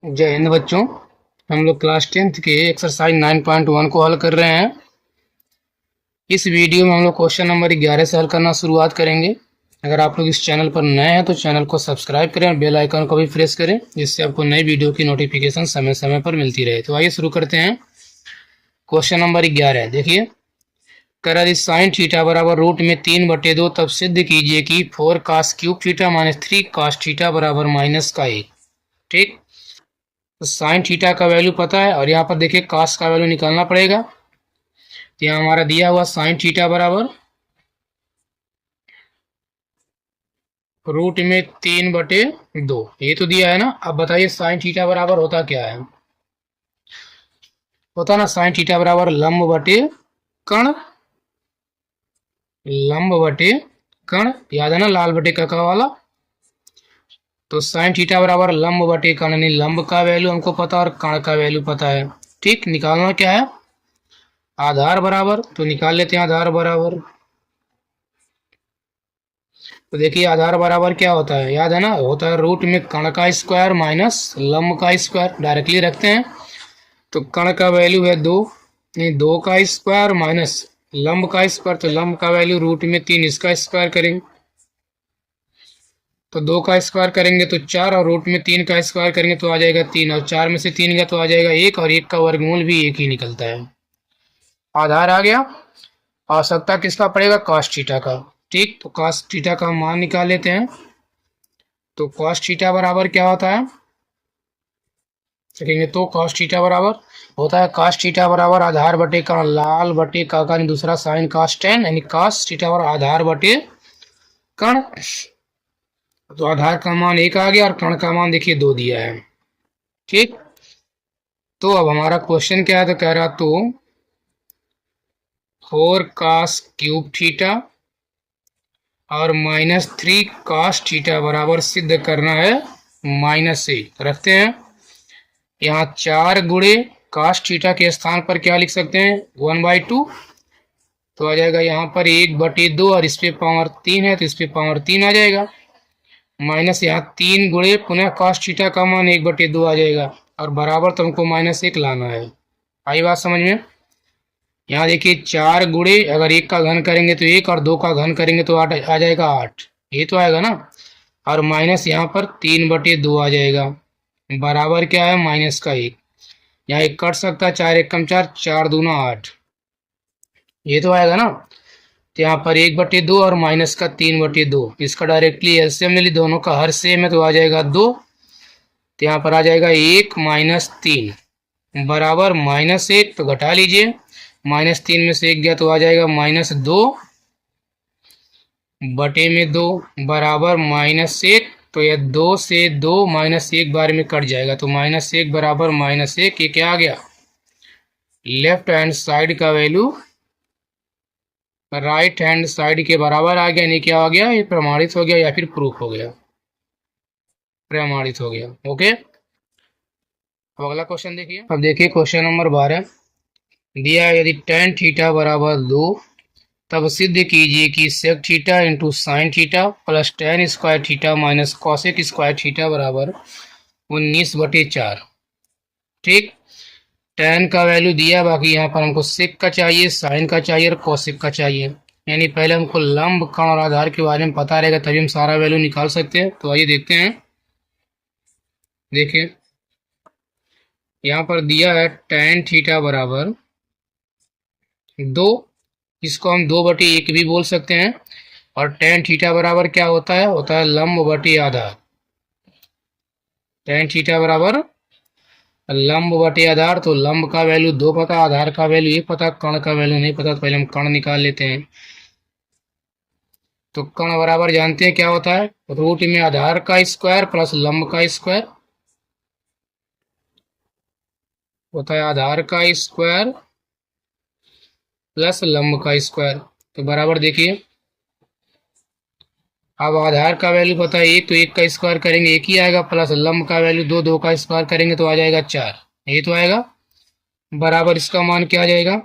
जय हिंद बच्चों। हम लोग क्लास 10th के एक्सरसाइज 9.1 को हल कर रहे हैं। इस वीडियो में हम लोग क्वेश्चन नंबर 11 से हल करना शुरुआत करेंगे। अगर आप लोग इस चैनल पर नए हैं तो चैनल को सब्सक्राइब करें और बेल आइकन को भी प्रेस करें, जिससे आपको नई वीडियो की नोटिफिकेशन समय समय पर मिलती रहे। तो आइए शुरू करते हैं। क्वेश्चन नंबर 11 देखिए, कर यदि साइन थीटा बराबर रूट में 3/2, तब सिद्ध कीजिए कि 4 cos cube theta minus 3 cos theta बराबर माइनस का 1। ठीक, तो साइन थीटा का वैल्यू पता है और यहाँ पर देखिए कास का वैल्यू निकालना पड़ेगा। तो यहाँ हमारा दिया हुआ साइन थीटा बराबर रूट में 3/2, ये तो दिया है ना। अब बताइए साइन थीटा बराबर होता क्या है। होता ना साइन थीटा बराबर लंब बटे कर्ण। लंब बटे कर्ण याद है ना, लाल बटे कका वाला। तो साइन थीटा बराबर लंब बटे कर्ण, नहीं लंब का वैल्यू हमको पता और कर्ण का वैल्यू पता है। ठीक, निकालना क्या है, आधार बराबर। तो निकाल लेते हैं आधार बराबर। तो देखिए आधार बराबर क्या होता है, याद है ना, होता है रूट में कर्ण का स्क्वायर माइनस लंब का स्क्वायर। डायरेक्टली रखते हैं। तो कर्ण का वैल्यू है 2, नहीं 2 का स्क्वायर माइनस लंब का स्क्वायर। तो लंब का वैल्यू रूट में 3, इसका स्क्वायर करेंगे तो 2 का स्क्वायर करेंगे तो 4, और रूट में 3 का स्क्वायर करेंगे तो आ जाएगा 3, और 4 में से 3 गया तो आ जाएगा 1, और 1 का वर्गमूल भी 1 ही निकलता है। आधार आ गया। आवश्यकता किसका पड़ेगा, कॉस थीटा का। ठीक, तो कॉस थीटा का मान निकाल लेते हैं। तो कॉस थीटा बराबर क्या होता है देखेंगे। तो कॉस थीटा बराबर होता है, कॉस थीटा बराबर आधार बटे का लाल बटे का दूसरा साइन कॉस 10, यानी कॉस थीटा बराबर आधार बटे कर्ण। तो आधार का मान 1 आ गया और कर्ण का मान देखिए 2 दिया है। ठीक, तो अब हमारा क्वेश्चन क्या है, तो कह रहा तो 4 कॉस क्यूब थीटा और -3 कॉस थीटा बराबर सिद्ध करना है -1। रखते हैं यहाँ 4 गुणे कॉस थीटा के स्थान पर क्या लिख सकते हैं, 1/2। तो आ जाएगा यहाँ पर 1/2, और इस पे पावर 3 है तो इस पे पावर 3 आ जाएगा। माइनस यहाँ 3 गुणे पुनः कॉस थीटा का मान 1/2 आ जाएगा, और बराबर तो हमको -1 लाना है। आई बात समझ में। यहाँ देखिए 4 गुणे अगर 1 का घन करेंगे तो 1, और 2 का घन करेंगे तो 8 आ जाएगा 8, ये तो आएगा ना। और माइनस यहाँ पर 3/2 आ जाएगा, बराबर क्या है -1। यहाँ 1 कट सकता है, 4 1 कम 4, 4 दूना 8, ये तो आएगा ना। तो यहाँ पर 1/2 और माइनस का 3/2, इसका डायरेक्टली एलसीएम ले ली, दोनों का हर सेम है तो आ जाएगा 2। तो यहाँ पर आ जाएगा 1 - 3 बराबर -1। तो घटा लीजिए, -3 में से 1 गया तो आ जाएगा -2 बटे में 2 बराबर -1। तो यह 2 से 2 -1 बार में कट जाएगा, तो -1 बराबर -1। ये क्या आ गया, लेफ्ट हैंड साइड का वैल्यू राइट हैंड साइड के बराबर आ गया। यानी क्या आ गया, ये प्रमाणित हो गया या फिर प्रूफ हो गया, प्रमाणित हो गया। ओके, अब अगला क्वेश्चन देखिए। अब देखिए क्वेश्चन नंबर 12 दिया है, यदि tan थीटा बराबर 2, तब सिद्ध कीजिए कि sec theta into sine theta plus tan square theta minus cosec square theta बराबर 19/4। ठीक, tan का वैल्यू दिया, बाकी यहाँ पर हमको सेक का चाहिए, साइन का चाहिए और कॉसेक का चाहिए। यानी पहले हमको लंब कर्ण और आधार के बारे में पता रहेगा, तभी हम सारा वैल्यू निकाल सकते हैं। तो आइए देखते हैं। देखिए यहाँ पर दिया है tan थीटा बराबर 2, इसको हम 2/1 भी बोल सकते हैं। और tan थीटा बराबर क्या होता है लंब बटे आधार। tan थीटा बराबर लंब बटे आधार। तो लंब का वैल्यू 2 पता, आधार का वैल्यू 1 पता, कर्ण का वैल्यू नहीं पता। तो पहले हम कर्ण निकाल लेते हैं। तो कर्ण बराबर जानते हैं क्या होता है, रूट में आधार का स्क्वायर प्लस लंब का स्क्वायर होता है, आधार का स्क्वायर प्लस लंब का स्क्वायर। तो बराबर देखिए, अब आधार का वैल्यू पता है 1, तो 1 का स्क्वायर करेंगे 1 ही आएगा, प्लस लंब का वैल्यू 2, 2 का स्क्वायर करेंगे तो आ जाएगा 4, ये तो आएगा। बराबर इसका मान क्या आ जाएगा,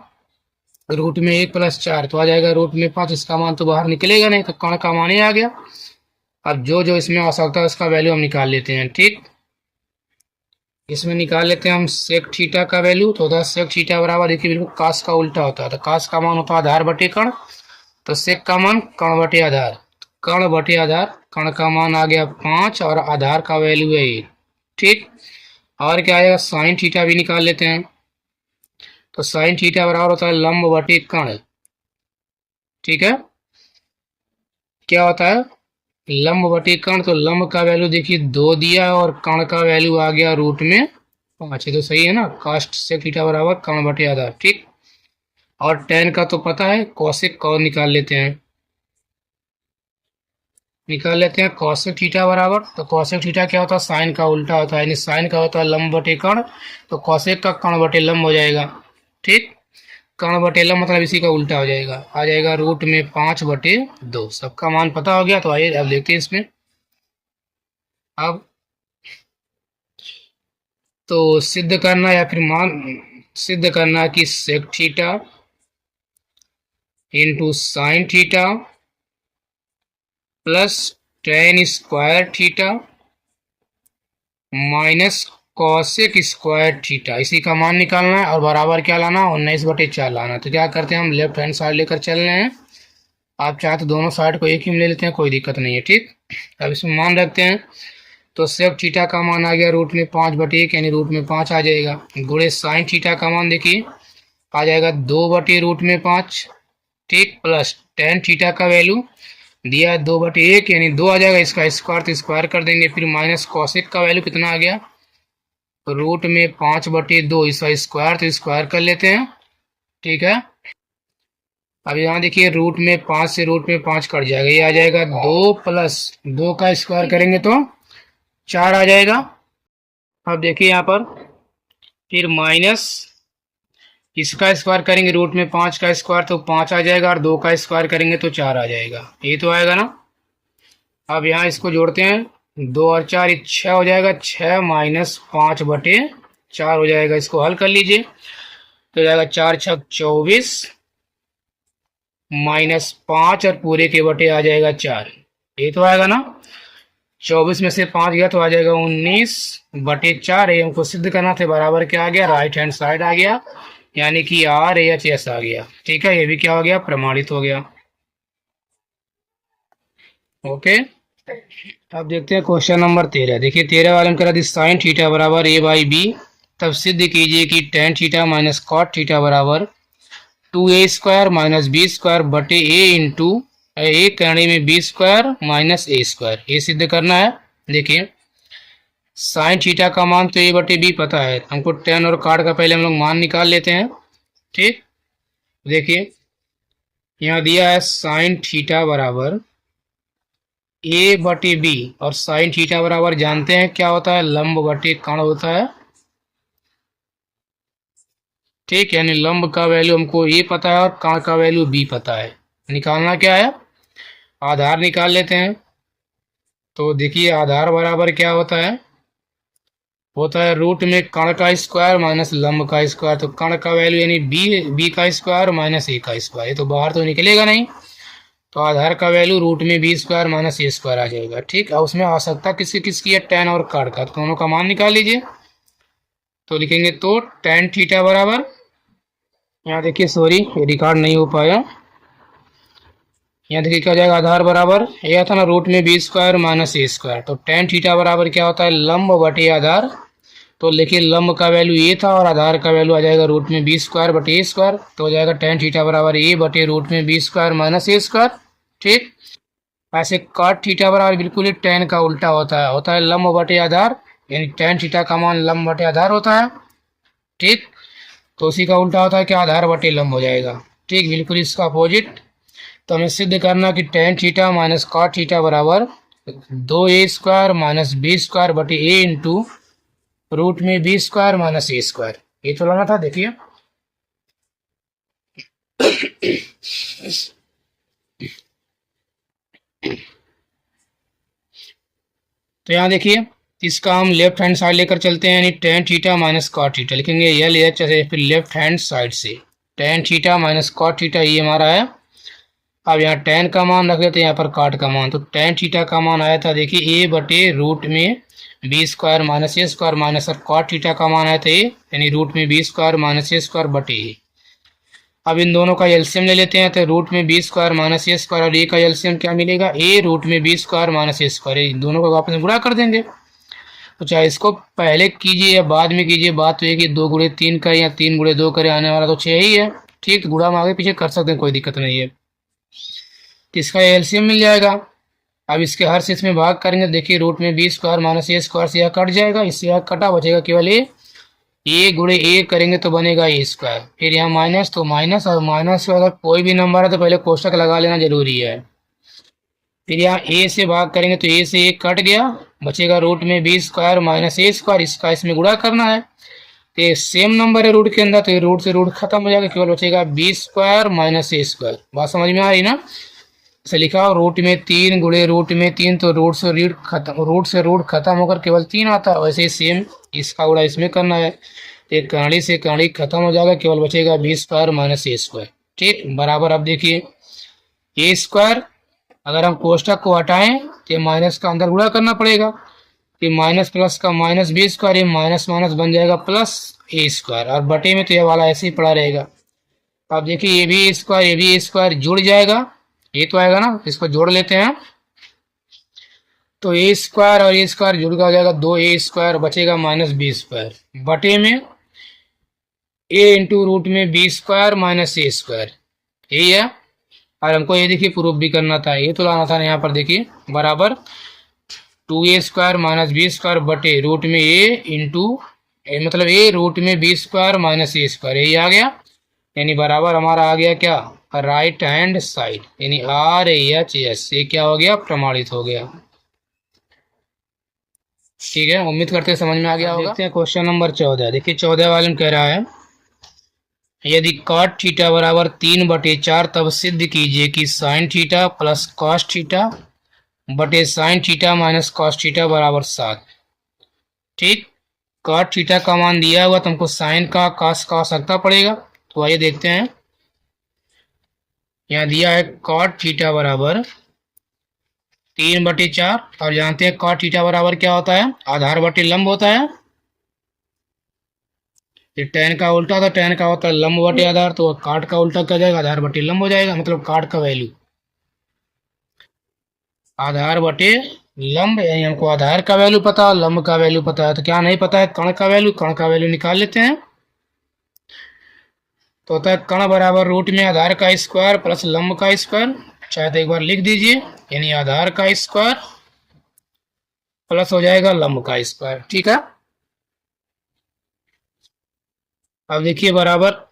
रूट में 1 प्लस 4 तो आ जाएगा रूट में 5। इसका मान तो बाहर निकलेगा नहीं, तो कर्ण का मान ही आ गया। अब जो जो इसमें आवश्यकता है उसका वैल्यू हम निकाल लेते हैं। ठीक, इसमें निकाल लेते हैं हम सेक थीटा का वैल्यू। तो होता है सेक थीटा बराबर, देखिए बिल्कुल कास का उल्टा होता है। तो कास का मान होता है आधार बटे कण, तो सेक का मान कण बटे आधार। कण बटे आधार, कण का मान आ गया 5 और आधार का वैल्यू है 1। ठीक, और क्या आएगा, साइन थीटा भी निकाल लेते हैं। तो साइन थीटा बराबर होता है लंब बटे कण। ठीक है, क्या होता है लंब बटे कण। तो लंब का वैल्यू देखिए 2 दिया और कण का वैल्यू आ गया रूट में 5। तो सही है ना, कास्ट सेक थीटा बराबर कण बटे आधार। ठीक, और टेन का तो पता है, कौशिक कौन निकाल लेते हैं। कौशिक थीटा बराबर, तो कौशिक थीटा क्या होता है, साइन का उल्टा होता है, यानी साइन का होता है लंब बटे कण, तो कौशिक का कण बटे लंब हो जाएगा। ठीक, कण बटे लंब मतलब इसी का उल्टा हो जाएगा, आ जाएगा रूट में 5/2। सबका मान पता हो गया। तो आइए अब देखते हैं इसमें। अब तो सिद्ध करना या फिर मान सिद्ध करना कि sec theta into sine theta plus tan square theta minus cosec square theta, इसी का मान निकालना है और बराबर क्या लाना, 19/4 लाना। तो क्या करते हैं, हम लेफ्ट हैंड साइड लेकर चल रहे हैं। आप चाहे तो दोनों साइड को एक ही में ले लेते हैं, कोई दिक्कत नहीं है। ठीक, अब इसमें मान रखते हैं। तो सेक थीटा का मान आ गया रूट में 5/1, यानी रूट में 5 आ जाएगा। गुणे साइन थीटा का मान देखिए आ जाएगा 2/√5। ठीक, प्लस टेन थीटा का वैल्यू दिया है 2/1, यानी 2 आ जाएगा। इसका स्क्वायर तो स्क्वायर कर देंगे। फिर माइनस कॉसेक का वैल्यू कितना आ गया, रूट में 5/2, इसका स्क्वायर तो स्क्वायर कर लेते हैं। ठीक है, अब यहाँ देखिए रूट में 5 से रूट में 5 कट जाएगा, ये आ जाएगा 2 प्लस 2 का स्क्वायर करेंगे तो 4 आ जाएगा। अब देखिए यहाँ पर फिर माइनस इसका स्क्वायर करेंगे, रूट में 5 का स्क्वायर तो 5 आ जाएगा, और 2 का स्क्वायर करेंगे तो 4 आ जाएगा। ये तो आएगा ना। अब यहाँ इसको जोड़ते हैं, 2 और 4 6 हो जाएगा। 6 माइनस 5/4 हो जाएगा। इसको हल कर लीजिए तो हो जाएगा 4 छक 24 माइनस 5 और पूरे के बटे आ जाएगा 4। ये तो आएगा ना। 24 में से 5 गया तो आ जाएगा 19/4। ये हमको सिद्ध करना था, बराबर क्या आ गया, राइट हैंड साइड आ गया, यानी कि RHS आ गया। ठीक है, ये भी क्या हो गया, प्रमाणित हो गया। ओके, अब देखते हैं क्वेश्चन नंबर 13। देखिए 13 वाले में करा दी साइन थीटा बराबर A/B, तब सिद्ध कीजिए कि tan theta minus cot theta बराबर 2A² माइनस B² बटे A इंटू ए करने में B² माइनस A², ये सिद्ध करना है। देखिए साइन थीटा का मान तो A/B पता है हमको, टेन और कॉट का पहले हम लोग मान निकाल लेते हैं। ठीक, देखिए यहाँ दिया है साइन थीटा बराबर A/B, और साइन थीटा बराबर जानते हैं क्या होता है, लंब बटे कण होता है। ठीक, यानी लंब का वैल्यू हमको A पता है और कण का वैल्यू B पता है। निकालना क्या है, आधार निकाल लेते हैं। तो देखिए आधार बराबर क्या होता है रूट में कण का स्क्वायर माइनस लंब का स्क्वायर। तो कण का वैल्यू यानी बी का स्क्वायर माइनस A का स्क्वायर, ये तो बाहर तो निकलेगा नहीं। तो आधार का वैल्यू रूट में B² माइनस A² आ जाएगा। ठीक, और उसमें आवश्यकता किसकी है, टेन और कॉट का, तो दोनों का मान निकाल लीजिए। तो लिखेंगे तो टेन थीटा बराबर, यहाँ देखिए सॉरी ये रिकॉर्ड नहीं हो पाया, यहाँ देखिए क्या हो जाएगा, आधार बराबर यह था ना रूट में B² माइनस A²। तो टेन थीटा बराबर क्या होता है, लंब बटे आधार। तो देखिए लंब का वैल्यू A था और आधार का वैल्यू आ जाएगा रूट में B² बटे A²। तो हो जाएगा टेन थीटा बराबर A बटे रूट में B² माइनस A²। ठीक, ऐसे कॉट थीटा बराबर बिल्कुल ही टेन का उल्टा होता है लंब बटे आधार, यानी टेन थीटा का मान लंब बटे आधार होता है। ठीक, तो उसी का उल्टा होता है कि आधार बटे लंब हो जाएगा। ठीक, बिल्कुल इसका अपोजिट। तो हमें सिद्ध करना कि tan theta minus cot theta बराबर 2A² माइनस B² बटे A इंटू रूट में B² माइनस A², ये तो लाना था। देखिए तो यहाँ देखिए इसका हम लेफ्ट हैंड साइड लेकर चलते हैं, यानी tan theta minus cot theta लिखेंगे LH, फिर लेफ्ट हैंड साइड से tan theta minus cot theta ये हमारा है। अब यहाँ टेन का मान रख देते हैं, यहाँ पर कॉट का मान। तो टेन थीटा का मान आया था देखिए A बटे रूट में B square minus A square minus, और कॉट थीटा का मान है तो ए, यानी रूट में B square minus A square बटे ए। अब इन दोनों का एलसीएम ले लेते हैं, तो रूट में B square minus A square और ए का एलसीएम क्या मिलेगा, ए रूट में B square minus A square, इन दोनों को आपस में गुणा कर देंगे। तो चाहे इसको पहले कीजिए या बाद में कीजिए, बात तो है कि 2 गुणे 3 करें या 3 गुणे 2 करें, आने वाला तो 6 ही है। ठीक, तो गुणा हम आगे पीछे कर सकते हैं, कोई दिक्कत नहीं है। तो इसका एलसीएम मिल जाएगा। अब इसके हर से इसमें भाग करेंगे, देखिए रूट में B square minus A square से यह कट जाएगा, इससे यह कटा, बचेगा केवल ए गुणे ए करेंगे तो बनेगा ए स्क्वायर, फिर यहाँ माइनस तो माइनस, और माइनस अगर कोई भी नंबर है तो पहले कोष्टक लगा लेना जरूरी है। फिर यहाँ ए से भाग करेंगे तो ए से ए कट गया, बचेगा रूट में B square minus A square, इसका इसमें गुणा करना है। तो ये सेम नंबर है रूट के अंदर, तो ये रूट से रूट खत्म हो जाएगा, केवल बचेगा B square minus A square. बात समझ में आ रही ना। से लिखा हो रूट में 3 गुणे रूट में 3, तो रूट से रूट खत्म होकर केवल 3 आता है। वैसे ही सेम इसका गुणा इसमें करना है, तो एक कहानी से कहानी खत्म हो जाएगा, केवल बचेगा B square minus A square. ठीक, बराबर। अब देखिए ए स्क्वायर, अगर हम कोष्टक को हटाएं तो माइनस का अंदर गुणा करना पड़ेगा, तो माइनस प्लस का माइनस बी स्क्वायर, ये माइनस माइनस बन जाएगा प्लस ए स्क्वायर, और बटे में तो ये वाला ऐसे ही पड़ा रहेगा। अब देखिए ये भी ए स्क्वायर, ये भी ए स्क्वायर जुड़ जाएगा, ये तो आएगा ना, इसको जोड़ लेते हैं। तो ए स्क्वायर और ए स्क्वायर जुड़ का हो जाएगा 2a स्क्वायर, बचेगा माइनस बी स्क्वायर, बटे में ए इंटू रूट में B square minus A square, यही है। और हमको ये देखिए प्रूफ भी करना था, ये तो लाना था ना, यहाँ पर देखिए बराबर 2a square minus B square बटे रूट में ए इंटू मतलब ए रूट में B square minus A square, यही आ गया। यानी बराबर हमारा आ गया क्या, राइट हैंड साइड, यानी RHS, ये क्या हो गया, प्रमाणित हो गया। ठीक है, उम्मीद करते हैं समझ में आ गया होगा। देखते हैं क्वेश्चन नंबर 14। देखिए 14 वाले में कह रहा है, यदि कॉट थीटा बराबर 3/4, तब सिद्ध कीजिए कि sine theta plus cos theta बटे sine theta minus cos theta बराबर 7। ठीक, कॉट थीटा का मान दिया हुआ, तो हमको साइन का कॉस का आवश्यकता पड़ेगा। तो आइए देखते हैं, यहाँ दिया है कॉट थीटा बराबर 3/4, और जानते हैं कॉट थीटा बराबर क्या होता है, आधार बटे लंब होता है। ये टेन का उल्टा था, टेन का होता है लंब बटे आधार, तो काट का उल्टा क्या जाएगा, आधार बटे लंब हो जाएगा, मतलब काट का वैल्यू आधार बटे लंब, यानी हमको आधार का वैल्यू पता है, लंब का वैल्यू पता है। तो क्या नहीं पता है, कण का वैल्यू, कण का वैल्यू निकाल लेते हैं। तो होता है कण बराबर रूट में आधार का स्क्वायर प्लस लंब का स्क्वायर, चाहे तो एक बार लिख दीजिए, यानी आधार का स्क्वायर प्लस हो जाएगा लंब का स्क्वायर। ठीक है, अब देखिए बराबर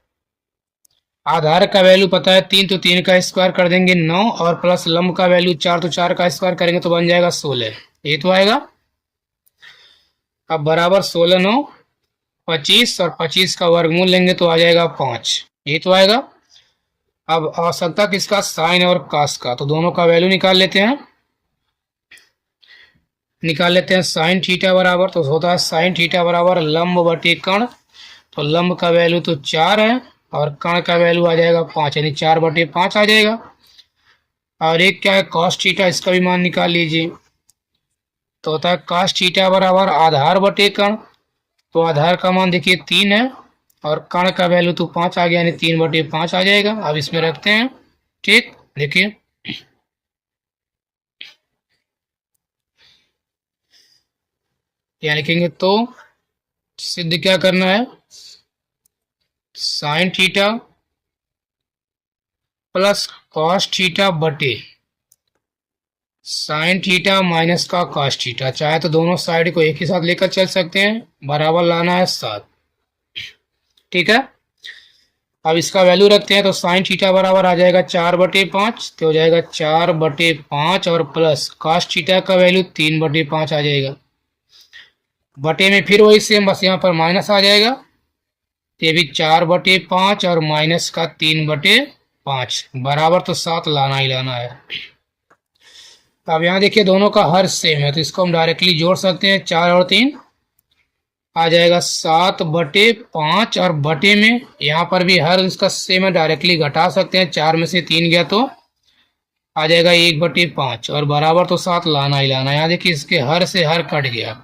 आधार का वैल्यू पता है 3, तो 3 का स्क्वायर कर देंगे 9, और प्लस लंब का वैल्यू 4, तो 4 का स्क्वायर करेंगे तो बन जाएगा 16, ये तो आएगा। अब बराबर 16 9 25, और 25 का वर्गमूल लेंगे तो आ जाएगा 5, ये तो आएगा। अब आवश्यकता किसका, साइन और कॉस का, तो दोनों का वैल्यू निकाल लेते हैं। साइन थीटा बराबर, तो होता है साइन थीटा बराबर लंब बटे कण, तो लंब का वैल्यू तो 4 है, और कण का वैल्यू आ जाएगा 5, यानी 4/5 आ जाएगा। और एक क्या है कॉस थीटा, इसका भी मान निकाल लीजिए। तो होता है कॉस थीटा बराबर आधार बटे कण, तो आधार का मान देखिए 3 है, और कण का वैल्यू तो 5 आ गया, यानी 3/5 आ जाएगा। अब इसमें रखते हैं। ठीक, देखिए क्या लिखेंगे, तो सिद्ध क्या करना है, sign theta plus cos theta बटे साइन थीटा माइनस का कॉस थीटा, चाहे तो दोनों साइड को एक ही साथ लेकर चल सकते हैं, बराबर लाना है 7। ठीक है, अब इसका वैल्यू रखते हैं, तो साइन थीटा बराबर आ जाएगा 4/5, तो हो जाएगा 4/5, और प्लस कॉस थीटा का वैल्यू 3/5 आ जाएगा, बटे में फिर वही सेम, बस यहाँ पर माइनस आ जाएगा, ये भी 4/5 और माइनस का 3/5, बराबर तो 7 लाना ही लाना है। अब यहाँ देखिए दोनों का हर सेम है, तो इसको हम डायरेक्टली जोड़ सकते हैं, 4 और 3 आ जाएगा 7/5, और बटे में यहाँ पर भी हर इसका सेम है, डायरेक्टली घटा सकते हैं, 4 में से 3 गया तो आ जाएगा 1/5, और बराबर तो 7 लाना ही लाना है। यहाँ देखिए इसके हर से हर कट गया,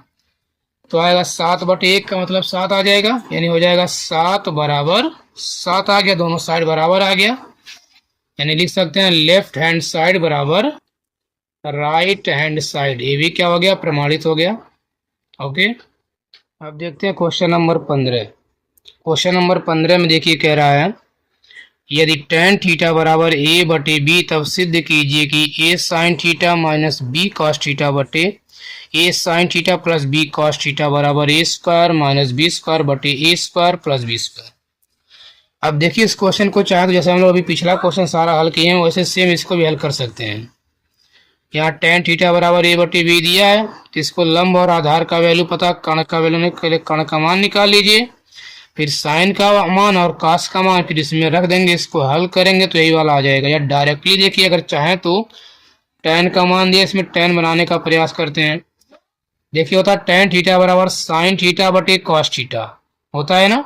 तो आएगा 7/1 का मतलब 7 आ जाएगा, यानी हो जाएगा 7 बराबर 7 आ गया, दोनों साइड बराबर आ गया। यानी लिख सकते हैं लेफ्ट हैंड साइड बराबर राइट हैंड साइड, ये भी क्या हो गया, प्रमाणित हो गया। ओके, अब देखते हैं क्वेश्चन नंबर 15। क्वेश्चन नंबर 15 में देखिए कह रहा है यदि tan थीटा बराबर a बटे बी तब सिद्ध कीजिए कि a sine theta minus B cos theta बटे a sine theta plus B cos theta बराबर a square minus B square बटे a square plus B square. अब देखिए इस क्वेश्चन को चाहे तो जैसे हम लोग अभी पिछला क्वेश्चन सारा हल किए हैं वैसे सेम इसको भी हल कर सकते हैं। यहाँ tan थीटा बराबर a बटे बी दिया है, तो इसको लंब और आधार का वैल्यू पता, कर्ण का वैल्यू नहीं, पहले कर्ण का मान निकाल लीजिए, फिर साइन का मान और कास का मान फिर इसमें रख देंगे, इसको हल करेंगे तो यही वाला आ जाएगा। या डायरेक्टली देखिए अगर चाहें तो tan का मान दिया, इसमें tan बनाने का प्रयास करते हैं। देखिए होता है tan थीटा बराबर साइन थीटा बटे कॉस थीटा होता है ना,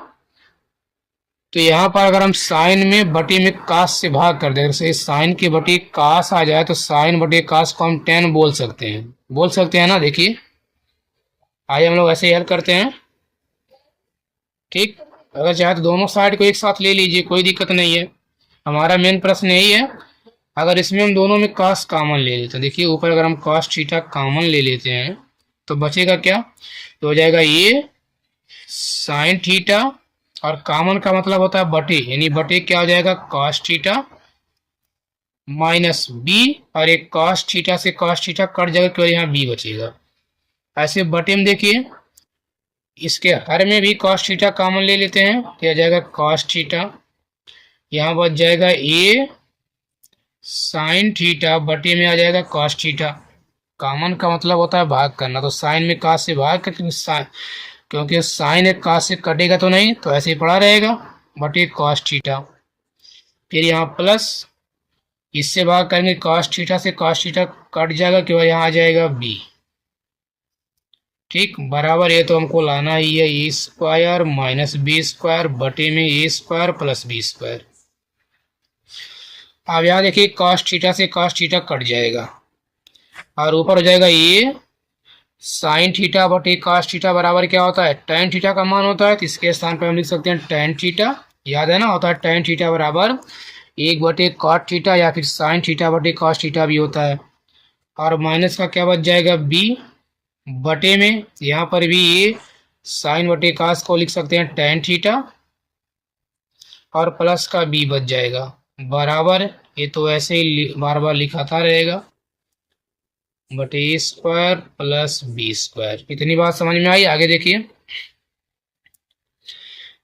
तो यहाँ पर अगर हम साइन में बटे में कास से भाग कर दें, जैसे साइन के बटे कास आ जाए तो साइन बटे कास को हम tan बोल सकते हैं ना। देखिए आइए हम लोग ऐसे ही हल करते हैं। ठीक, अगर चाहे तो दोनों साइड को एक साथ ले लीजिए, कोई दिक्कत नहीं है। हमारा मेन प्रश्न यही है, अगर इसमें हम दोनों में कास कॉमन ले लेते हैं, देखिए ऊपर अगर हम कॉस थीटा कॉमन ले लेते हैं तो बचेगा क्या, तो हो जाएगा ये साइन थीटा और कॉमन का मतलब होता है बटे, यानी बटे क्या हो जाएगा कॉस थीटा माइनस बी, और एक कॉस थीटा से कॉस थीटा कट जाएगा, केवल यहाँ बी बचेगा। ऐसे बटे में देखिए इसके हर में भी कॉस थीटा कॉमन ले लेते हैं, तो आ जाएगा कॉस थीटा, यहाँ बच जाएगा ए साइन थीटा बटे में आ जाएगा कॉस थीटा। कॉमन का मतलब होता है भाग करना, तो साइन में कास से भाग करके क्योंकि साइन एक कास से कटेगा तो नहीं, तो ऐसे ही पड़ा रहेगा बटे कॉस थीटा। फिर यहाँ प्लस इससे भाग करेंगे कॉस थीटा से कॉस थीटा कट जाएगा, केवल यहाँ आ जाएगा बी। ठीक, बराबर ये तो हमको लाना ही है ए स्क्वायर माइनस बी स्क्वायर बटे में ए स्क्वायर प्लस बी स्क्वायर। अब यहाँ देखिए कॉस थीटा से कॉस थीटा कट जाएगा और ऊपर हो जाएगा ये साइन थीटा बटे कॉस थीटा बराबर क्या होता है, tan थीटा का मान होता है, तो इसके स्थान पर हम लिख सकते हैं tan थीटा, याद है ना, होता है tan थीटा बराबर 1/cot थीटा या फिर साइन थीटा बटे कॉस थीटा भी होता है। और माइनस का क्या बच जाएगा b बटे में, यहाँ पर भी ये साइन बटे कास को लिख सकते हैं tan थीटा और प्लस का b बच जाएगा बराबर, ये तो ऐसे ही बार बार लिखाता रहेगा बटे A square plus B square. इतनी बात समझ में आई, आगे देखिए।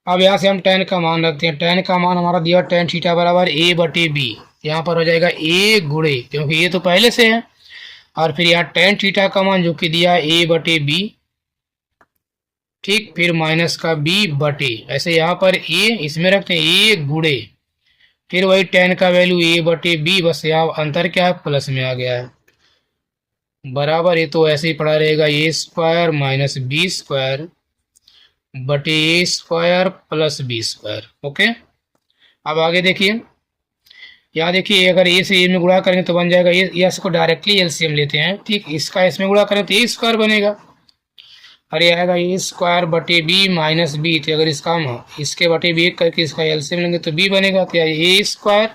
अब यहाँ से हम tan का मान रखते हैं, tan का मान हमारा दिया tan थीटा बराबर a बटे बी, यहाँ पर हो जाएगा a गुणे, क्योंकि ये तो पहले से है, और फिर यहाँ tan थीटा का मान जो कि दिया a बटे बी, ठीक, फिर माइनस का b बटे, ऐसे यहाँ पर a इसमें रखते हैं a गुणे, फिर वही tan का वैल्यू a बटे बी, बस यहाँ अंतर क्या है प्लस में आ गया है बराबर, ये तो ऐसे ही पड़ा रहेगा A square minus B square बटे A square plus B square. Okay, अब आगे देखिए, यहाँ देखिए अगर ए से ए में गुणा करेंगे तो बन जाएगा ये, इसको डायरेक्टली एलसीएम लेते हैं, ठीक, इसका इसमें गुणा करें तो ए स्क्वायर बनेगा, और ये आएगा ए स्क्वायर बटे बी माइनस बी, तो अगर इसका हम इसके बटे बी करके इसका एलसीएम लेंगे तो बी बनेगा, तो ए स्क्वायर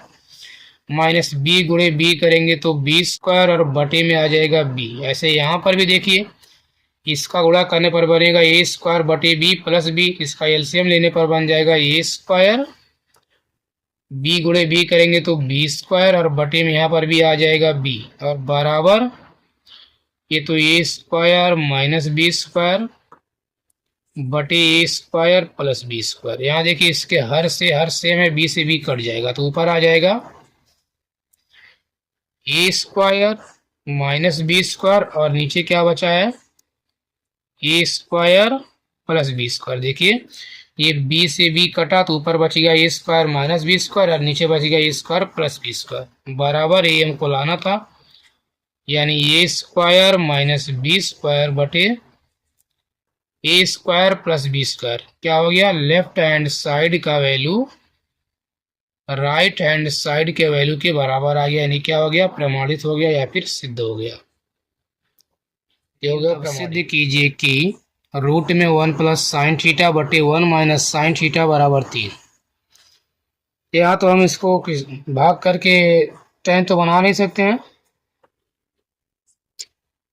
माइनस बी गुणे बी करेंगे तो बी स्क्वायर और बटे में आ जाएगा बी। ऐसे यहाँ पर भी देखिए इसका गुणा करने पर बनेगा ए स्क्वायर बटे बी प्लस बी, इसका एलसीएम लेने पर बन जाएगा ए स्क्वायर, बी गुणे बी करेंगे तो बी स्क्वायर और बटे में यहाँ पर भी आ जाएगा बी, और बराबर ये तो ए स्क्वायर माइनस बी स्क्वायर बटे A square plus B square. यहाँ देखिए इसके हर सेम है, बी से बी कट जाएगा तो ऊपर आ जाएगा ए स्क्वायर माइनस बी स्क्वायर और नीचे क्या बचा है ए स्क्वायर प्लस बी स्क्वायर। देखिए ये बी से बी कटा तो ऊपर बचेगा ए स्क्वायर माइनस बी स्क्वायर और नीचे बचेगा ए स्क्वायर प्लस बी स्क्वायर बराबर, ए हमको लाना था, यानी ए स्क्वायर माइनस बी स्क्वायर बटे A square plus B square. क्या हो गया, लेफ्ट हैंड साइड का वैल्यू राइट हैंड साइड के वैल्यू के बराबर आ गया, यानी क्या हो गया, प्रमाणित हो गया या फिर सिद्ध हो गया। ये हो गया सिद्ध कीजिए कि रूट में 1 प्लस साइन थीटा बटे 1 माइनस साइन थीटा बराबर 3। यहाँ तो हम इसको भाग करके tan तो बना नहीं सकते हैं,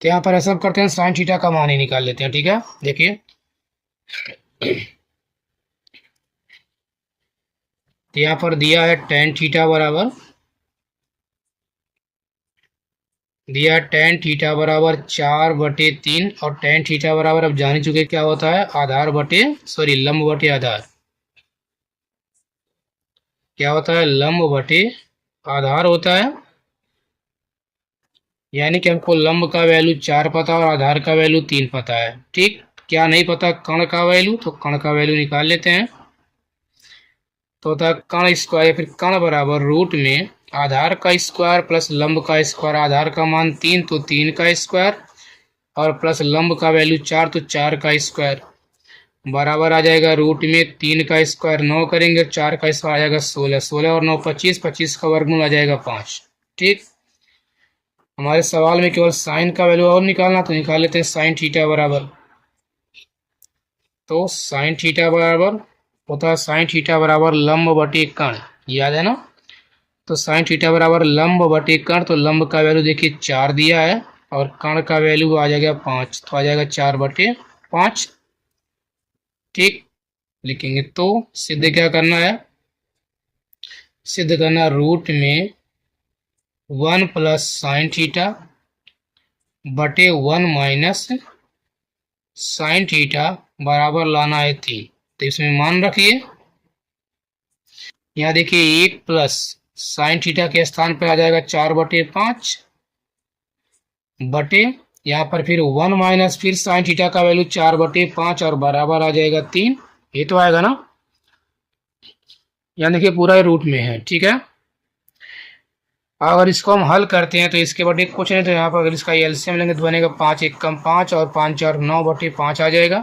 तो यहाँ पर ऐसा करते हैं साइन थीटा का मान ही निकाल लेते हैं। ठीक है, देखिए तो यहाँ पर दिया है tan थीटा बराबर, दिया tan थीटा बराबर 4/3 और tan थीटा बराबर अब जान चुके क्या होता है, आधार बटे लंब बटे आधार। क्या होता है, लंब बटे आधार होता है। यानी कि हमको लंब का वैल्यू 4 पता और आधार का वैल्यू 3 पता है। ठीक, क्या नहीं पता, कण का वैल्यू, तो कण का वैल्यू निकाल लेते हैं। तो होता है कण स्क्वायर या फिर कण बराबर रूट में आधार का स्क्वायर प्लस लंब का स्क्वायर। आधार का मान 3 तो 3 का स्क्वायर और प्लस लंब का वैल्यू 4 तो 4 का स्क्वायर बराबर आ जाएगा रूट में 3 का स्क्वायर 9 करेंगे, 4 का स्क्वायर आ जाएगा 16, 16 और 9 25, 25 का वर्गमूल आ जाएगा 5। ठीक, हमारे सवाल में केवल साइन का वैल्यू और निकालना, तो निकाल लेते हैं साइन थीटा बराबर। तो साइन थीटा बराबर होता है साइन थीटा बराबर लंब बटे कण, याद है ना। तो साइन थीटा बराबर लंब बटे कण, तो लंब का वैल्यू देखिए 4 दिया है और कण का वैल्यू आ जाएगा 5, तो आ जाएगा 4/5। ठीक, लिखेंगे तो सिद्ध क्या करना है, सिद्ध करना रूट में 1 प्लस साइन थीटा बटे 1 माइनस साइन थीटा बराबर लाना है 3। तो इसमें मान रखिए, यहाँ देखिए 1 प्लस साइन थीटा के स्थान पर आ जाएगा 4/5 बटे यहाँ पर फिर 1 माइनस फिर साइन थीटा का वैल्यू 4/5 और बराबर आ जाएगा 3। ये तो आएगा ना, यहाँ देखिए पूरा रूट में है। ठीक है, अगर इसको हम हल करते हैं तो इसके बटे कुछ नहीं, तो यहाँ पर अगर इसका एलसीएम लेंगे तो बनेगा 5 1 कम 5 और 5 4 9/5 आ जाएगा।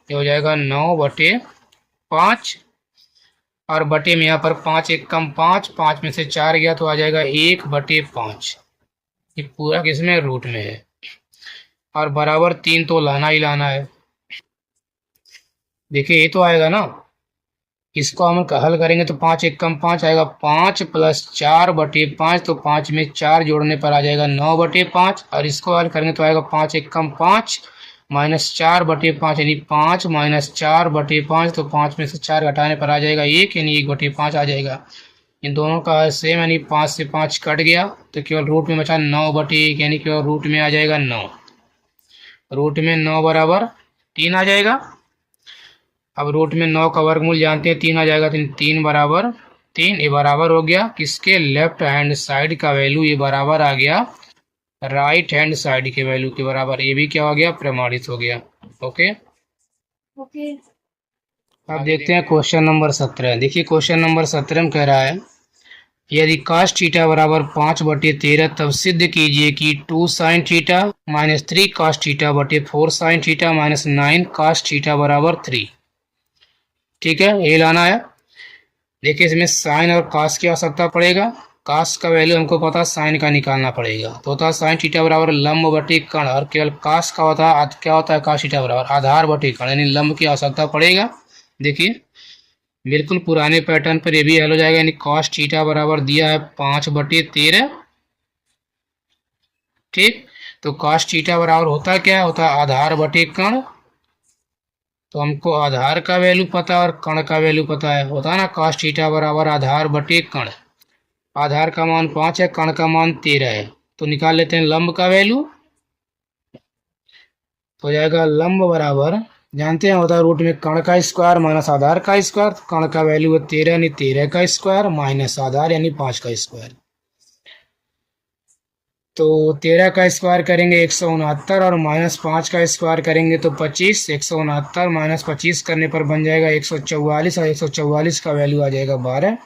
ये हो जाएगा 9/5 और बटे में यहाँ पर 5 1 कम 5, 5 में से 4 गया तो आ जाएगा 1/5। ये पूरा किसमें, रूट में है और बराबर 3 तो लाना ही लाना है। देखिए ये तो आएगा ना, इसको हम हल करेंगे तो 5 1 कम 5 आएगा 5 प्लस 4/5, तो 5 में 4 जोड़ने पर आ जाएगा 9/5 और इसको हल करेंगे तो आएगा 5 1 कम 5 माइनस 4/5 यानी 5 माइनस 4/5, तो 5 में से 4 घटाने पर आ जाएगा 1 यानी 1/5 आ जाएगा। इन दोनों का सेम यानी 5 से 5 कट गया तो केवल रूट में बचा 9/1 यानी केवल रूट में आ जाएगा 9। रूट में 9 बराबर 3 आ जाएगा। अब रूट में 9 का वर्गमूल जानते हैं 3 आ जाएगा, तो 3 बराबर 3, ये बराबर हो गया किसके, लेफ्ट हैंड साइड का वैल्यू ये बराबर आ गया राइट हैंड साइड के वैल्यू के बराबर। ये भी क्या हो गया, प्रमाणित हो गया। ओके ओके, अब देखते हैं क्वेश्चन नंबर 17। देखिए क्वेश्चन नंबर 17 में कह रहा है यदि cos थीटा बराबर 5/13 तब सिद्ध कीजिए कि 2 sin theta minus 3 cos theta बटे 4 sin theta minus 9 cos theta बराबर 3। ठीक है, ये लाना है। देखिए इसमें साइन और कास की आवश्यकता पड़ेगा। कास का वैल्यू हमको पता, साइन का निकालना पड़ेगा। तो होता है साइन थीटा बराबर लंब बटे कण और केवल कास का होता है, क्या होता है कास थीटा बराबर आधार बटे कण, यानी लंब की आवश्यकता पड़ेगा। देखिए बिल्कुल पुराने पैटर्न पर ये भी हल हो जाएगा, यानी कॉस थीटा बराबर दिया है 5/13। ठीक, तो कॉस थीटा बराबर होता क्या होता है आधार बटे कण। तो हमको आधार का वैल्यू पता और कण का वैल्यू पता है, होता है ना कॉस थीटा बराबर आधार बटे कण। आधार का मान 5 है, कण का मान 13 है, तो निकाल लेते हैं लंब का वैल्यू। तो हो जाएगा लंब बराबर, जानते हैं होता है रूट में कण का स्क्वायर माइनस आधार का स्क्वायर। कण का वैल्यू है 13 यानी 13 का स्क्वायर माइनस आधार यानी 5 का स्क्वायर। तो 13 का स्क्वायर करेंगे 169 और माइनस 5 का स्क्वायर करेंगे तो 25। 169 माइनस 25 करने पर बन जाएगा 144 और 144 का वैल्यू आ जाएगा 12।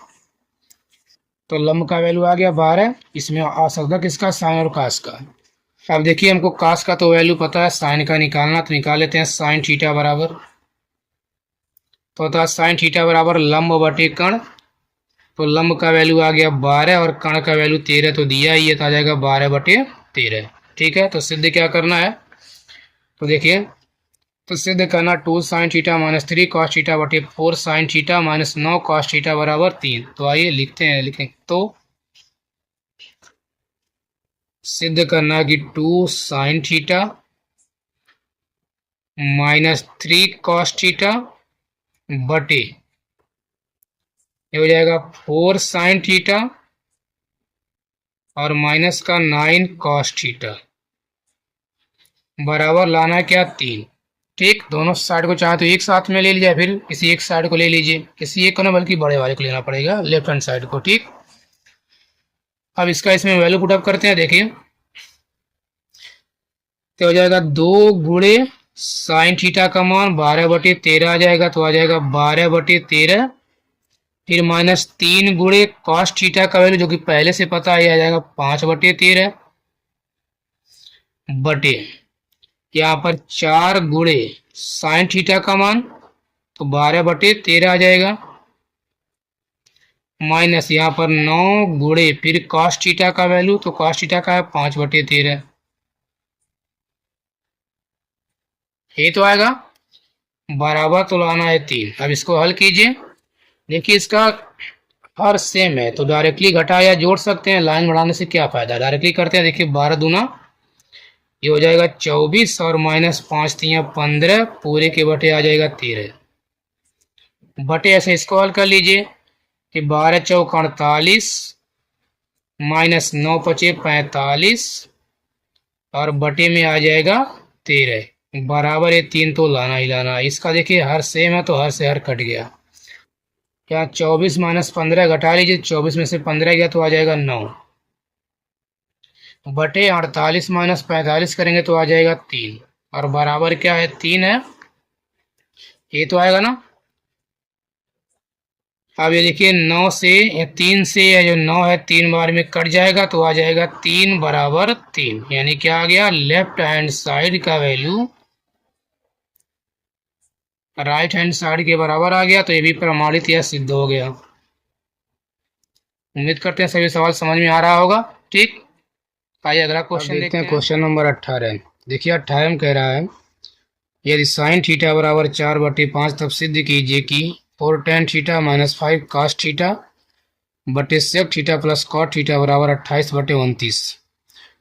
तो लंब का वैल्यू आ गया 12। इसमें आ सकता किसका, साइन और कास का। अब देखिए हमको कास का तो वैल्यू पता है, साइन का निकालना, तो निकाल लेते हैं साइन थीटा बराबर। तो होता है साइन थीटा बराबर लंब बटे कण। तो लंब का वैल्यू आ गया 12 और कण का वैल्यू 13 तो दिया ही है, तो आ जाएगा 12/13। ठीक है, तो सिद्ध क्या करना है, तो देखिए तो सिद्ध करना 2 sign theta minus 3 cos theta बटे 4 sign theta minus 9 cos theta बराबर 3। तो आइए लिखते हैं, लिखें तो सिद्ध करना कि 2 sign theta minus 3 cos theta बटे ये हो जाएगा 4 साइन थीटा और माइनस का 9 कॉस थीटा बराबर लाना क्या 3। ठीक, दोनों साइड को चाहे तो एक साथ में ले लीजिए, फिर किसी एक साइड को ले लीजिए, किसी एक को ना बल्कि बड़े वाले को लेना पड़ेगा, लेफ्ट हैंड साइड को। ठीक, अब इसका इसमें वैल्यू पुटअप करते हैं। देखिए तो हो जाएगा 2 गुणे साइन थीटा का मान 12/13 आ जाएगा, तो आ जाएगा 12/13, फिर माइनस 3 गुणे कॉस थीटा का वैल्यू जो कि पहले से पता है आ जाएगा 5/13 बटे यहाँ पर 4 गुणे साइन थीटा का मान तो 12/13 आ जाएगा, माइनस यहाँ पर 9 गुणे फिर कॉस थीटा का वैल्यू तो कॉस थीटा का है 5/13, ये तो आएगा बराबर, तो लाना है 3। अब इसको हल कीजिए। देखिए इसका हर सेम है तो डायरेक्टली घटा या जोड़ सकते हैं, लाइन बढ़ाने से क्या फायदा, डायरेक्टली करते हैं। देखिए 12 दूना ये हो जाएगा 24 और माइनस 5 3 15 पूरे के बटे आ जाएगा 13 बटे, ऐसे इसको हल कर लीजिए कि 12 चौक 48 माइनस 9 पचे 45 और बटे में आ जाएगा 13 बराबर, ये 3 तो लाना ही लाना। इसका देखिए हर सेम है तो हर से हर कट गया, क्या 24 माइनस 15 घटा लीजिए, 24 में से 15 गया तो आ जाएगा 9 बटे 48 माइनस 45 करेंगे तो आ जाएगा 3 और बराबर क्या है 3 है, ये तो आएगा ना। अब ये देखिए 9 से या 3 से या जो 9 है 3 बार में कट जाएगा तो आ जाएगा 3 बराबर 3, यानी क्या आ गया लेफ्ट हैंड साइड का वैल्यू राइट हैंड साइड के बराबर आ गया। तो ये भी प्रमाणित या सिद्ध हो गया। उम्मीद करते हैं सभी सवाल समझ में आ रहा होगा। ठीक, आइए अगला क्वेश्चन देखते हैं। Question number 18। देखिए 18 में कह रहा है यदि साइन थीटा बराबर 4/5 तब सिद्ध कीजिए कि 4 tan theta minus 5 cos theta बटे sec theta plus cot theta बराबर 28/29।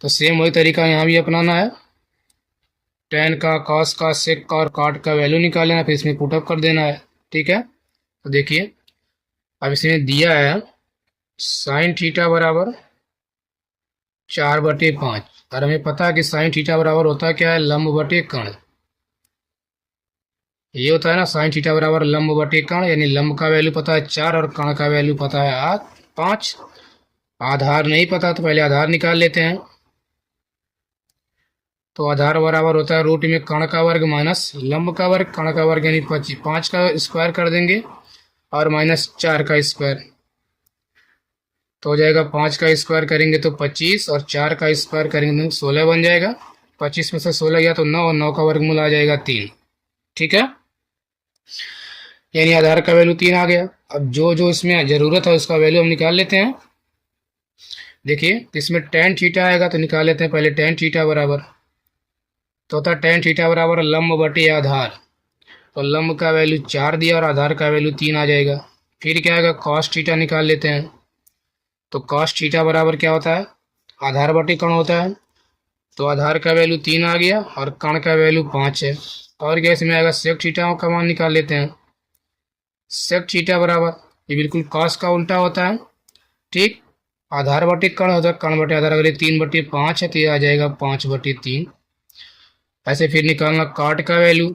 तो सेम वही तरीका यहाँ भी अपनाना है, tan का cos का सेक का और कॉट का वैल्यू निकाल लेना, फिर इसमें पुटअप कर देना है। ठीक है, तो देखिए अब इसमें दिया है साइन थीटा बराबर 4/5 और हमें पता है कि साइन थीटा बराबर होता है क्या है लंब बटे कर्ण, ये होता है ना साइन थीटा बराबर लंब बटे कर्ण, यानी लंब का वैल्यू पता है 4 और कर्ण का वैल्यू पता है 5। आधार नहीं पता तो पहले आधार निकाल लेते हैं। तो आधार बराबर होता है रूट में कर्ण का वर्ग माइनस लंब का वर्ग, कर्ण का वर्ग यानी 5 का स्क्वायर कर देंगे और माइनस 4 का स्क्वायर, तो हो जाएगा 5 का स्क्वायर करेंगे तो 25 और 4 का स्क्वायर करेंगे तो 16 बन जाएगा। 25 में से 16 गया तो 9 और 9 का वर्गमूल आ जाएगा 3। ठीक है, यानी आधार का वैल्यू 3 आ गया। अब जो जो इसमें जरूरत है उसका वैल्यू हम निकाल लेते हैं। देखिए इसमें tan थीटा आएगा तो निकाल लेते हैं पहले tan थीटा बराबर, तो होता है tan थीटा बराबर लंब बटे आधार, तो लंब का वैल्यू 4 दिया और आधार का वैल्यू 3 आ जाएगा। फिर क्या आएगा cos थीटा निकाल लेते हैं, तो cos थीटा बराबर क्या होता है आधार बटे कर्ण होता है, तो आधार का वैल्यू 3 आ गया और कर्ण का वैल्यू 5 है। और क्या इसमें आएगा सेक थीटा का मान निकाल लेते हैं, सेक थीटा बराबर ये बिल्कुल cos का उल्टा होता है। ठीक, आधार बटे कर्ण होता है, कर्ण बटे आधार अगर 3/5 है तो ये आ जाएगा 5/3। ऐसे फिर निकालना काट का वैल्यू,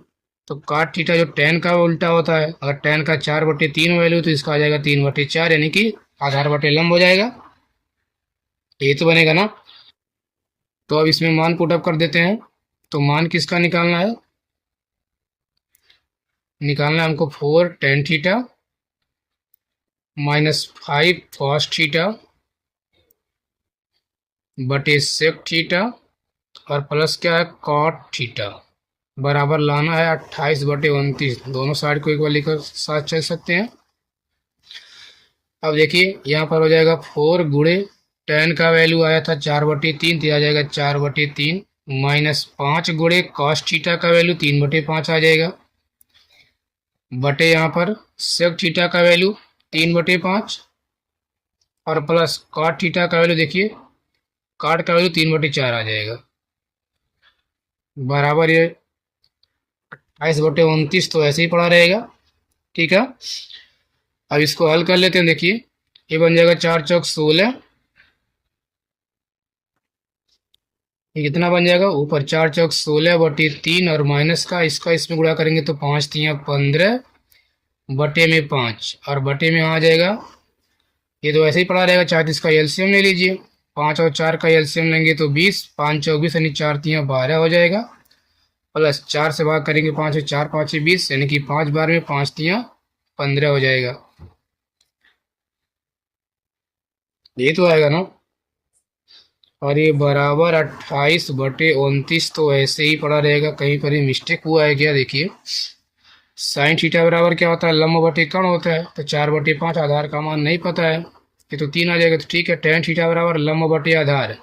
तो काट थीटा जो tan का उल्टा होता है, अगर tan का 4/3 वैल्यू तो इसका आ जाएगा 3/4, यानी कि आधार बटे लंब हो जाएगा, ये तो बनेगा ना। तो अब इसमें मान पुटअप कर देते हैं। तो मान किसका निकालना है, निकालना है हमको 4 tan theta minus 5 cos theta बटे सेक थीटा और प्लस क्या है कॉट थीटा बराबर लाना है 28/29। दोनों साइड को एक बार लेकर साथ चल सकते हैं। अब देखिए यहाँ पर हो जाएगा 4 गुणे tan का वैल्यू आया था 4/3 तो आ जाएगा 4/3 -5 गुणे कॉस थीटा का वैल्यू 3/5 आ जाएगा, बटे यहाँ पर सेक थीटा का वैल्यू 3/5 और प्लस कॉट थीटा का वैल्यू देखिए, कॉट का वैल्यू 3/4 आ जाएगा, बराबर ये 28/29 तो ऐसे ही पड़ा रहेगा। ठीक है, अब इसको हल कर लेते हैं। देखिए ये बन जाएगा 4 चौक 16, ये कितना बन जाएगा, ऊपर 4 चौक 16/3 और माइनस का इसका इसमें गुणा करेंगे तो 5 तिया 15 बटे में 5 और बटे में आ जाएगा, ये तो ऐसे ही पड़ा रहेगा। 34 का एलसीएम ले लीजिए, 5 और 4 का एलसीएम लेंगे तो 20, 5 24 यानी 4 तिया 12 हो जाएगा, प्लस 4 से भाग करेंगे 5 और 4 5 20 यानी कि 5 बार में 5 तिया 15 हो जाएगा। ये तो आएगा ना, और ये बराबर 28/29 तो ऐसे ही पड़ा रहेगा। कहीं पर ही मिस्टेक हुआ है क्या, देखिए साइन थीटा बराबर क्या होता है, लंब बटे कर्ण होता है, तो 4/5 आधार का मान नहीं पता है, ये तो 3 आ जाएगा। तो ठीक है, टेन थीटा बराबर लंब बटे आधार,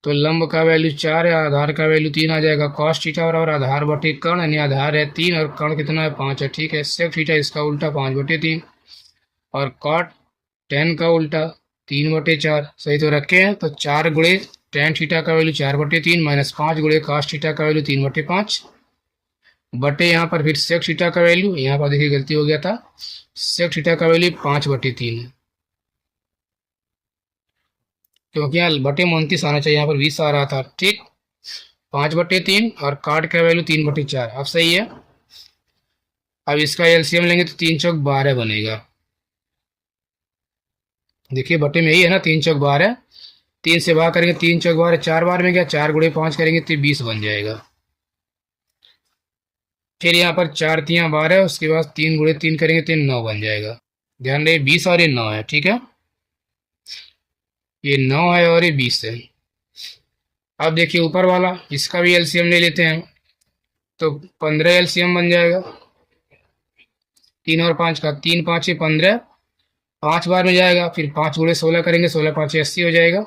तो लंब का वैल्यू 4 है, आधार का वैल्यू 3 आ जाएगा। कॉस थीटा बराबर आधार बटे कर्ण, यानी आधार है 3 और कर्ण कितना है 5 है। ठीक है, सेक थीटा इसका उल्टा 5/3 और कॉट टेन का उल्टा 3/4, सही तो रखे हैं। तो 4 गुणे टेन थीटा का वैल्यू 4/3 माइनस 5 गुणे कॉस थीटा का वैल्यू 3/5 बटे यहाँ पर फिर सेक थीटा का वैल्यू, यहाँ पर देखिए गलती हो गया था, सेक थीटा का वैल्यू 5/3 है, क्योंकि यहाँ बटे में 29 आना चाहिए, यहाँ पर 20 आ रहा था। ठीक, 5/3 और काट का वैल्यू 3/4, अब सही है। अब इसका एलसीएम लेंगे तो 3 चौक 12 बनेगा। देखिए बटे में यही है ना, 3 चौक 12, 3 से भाग करेंगे 3 चौक 12 4 बार में गया, 4 गुणे 5 करेंगे तो 20 बन जाएगा। फिर यहाँ पर 4 तिया 12, उसके बाद 3 गुणे 3 करेंगे तो 9 बन जाएगा। ध्यान रहे 20 और ये 9 है। ठीक है, ये 9 है और ये 20 है। अब देखिए ऊपर वाला, इसका भी एलसीएम ले लेते हैं, तो 15 एलसीएम बन जाएगा, 3 और 5 का, 3 5 15, 5 बार में जाएगा, फिर 5 गुणे 16 करेंगे, 16 5 80 हो जाएगा,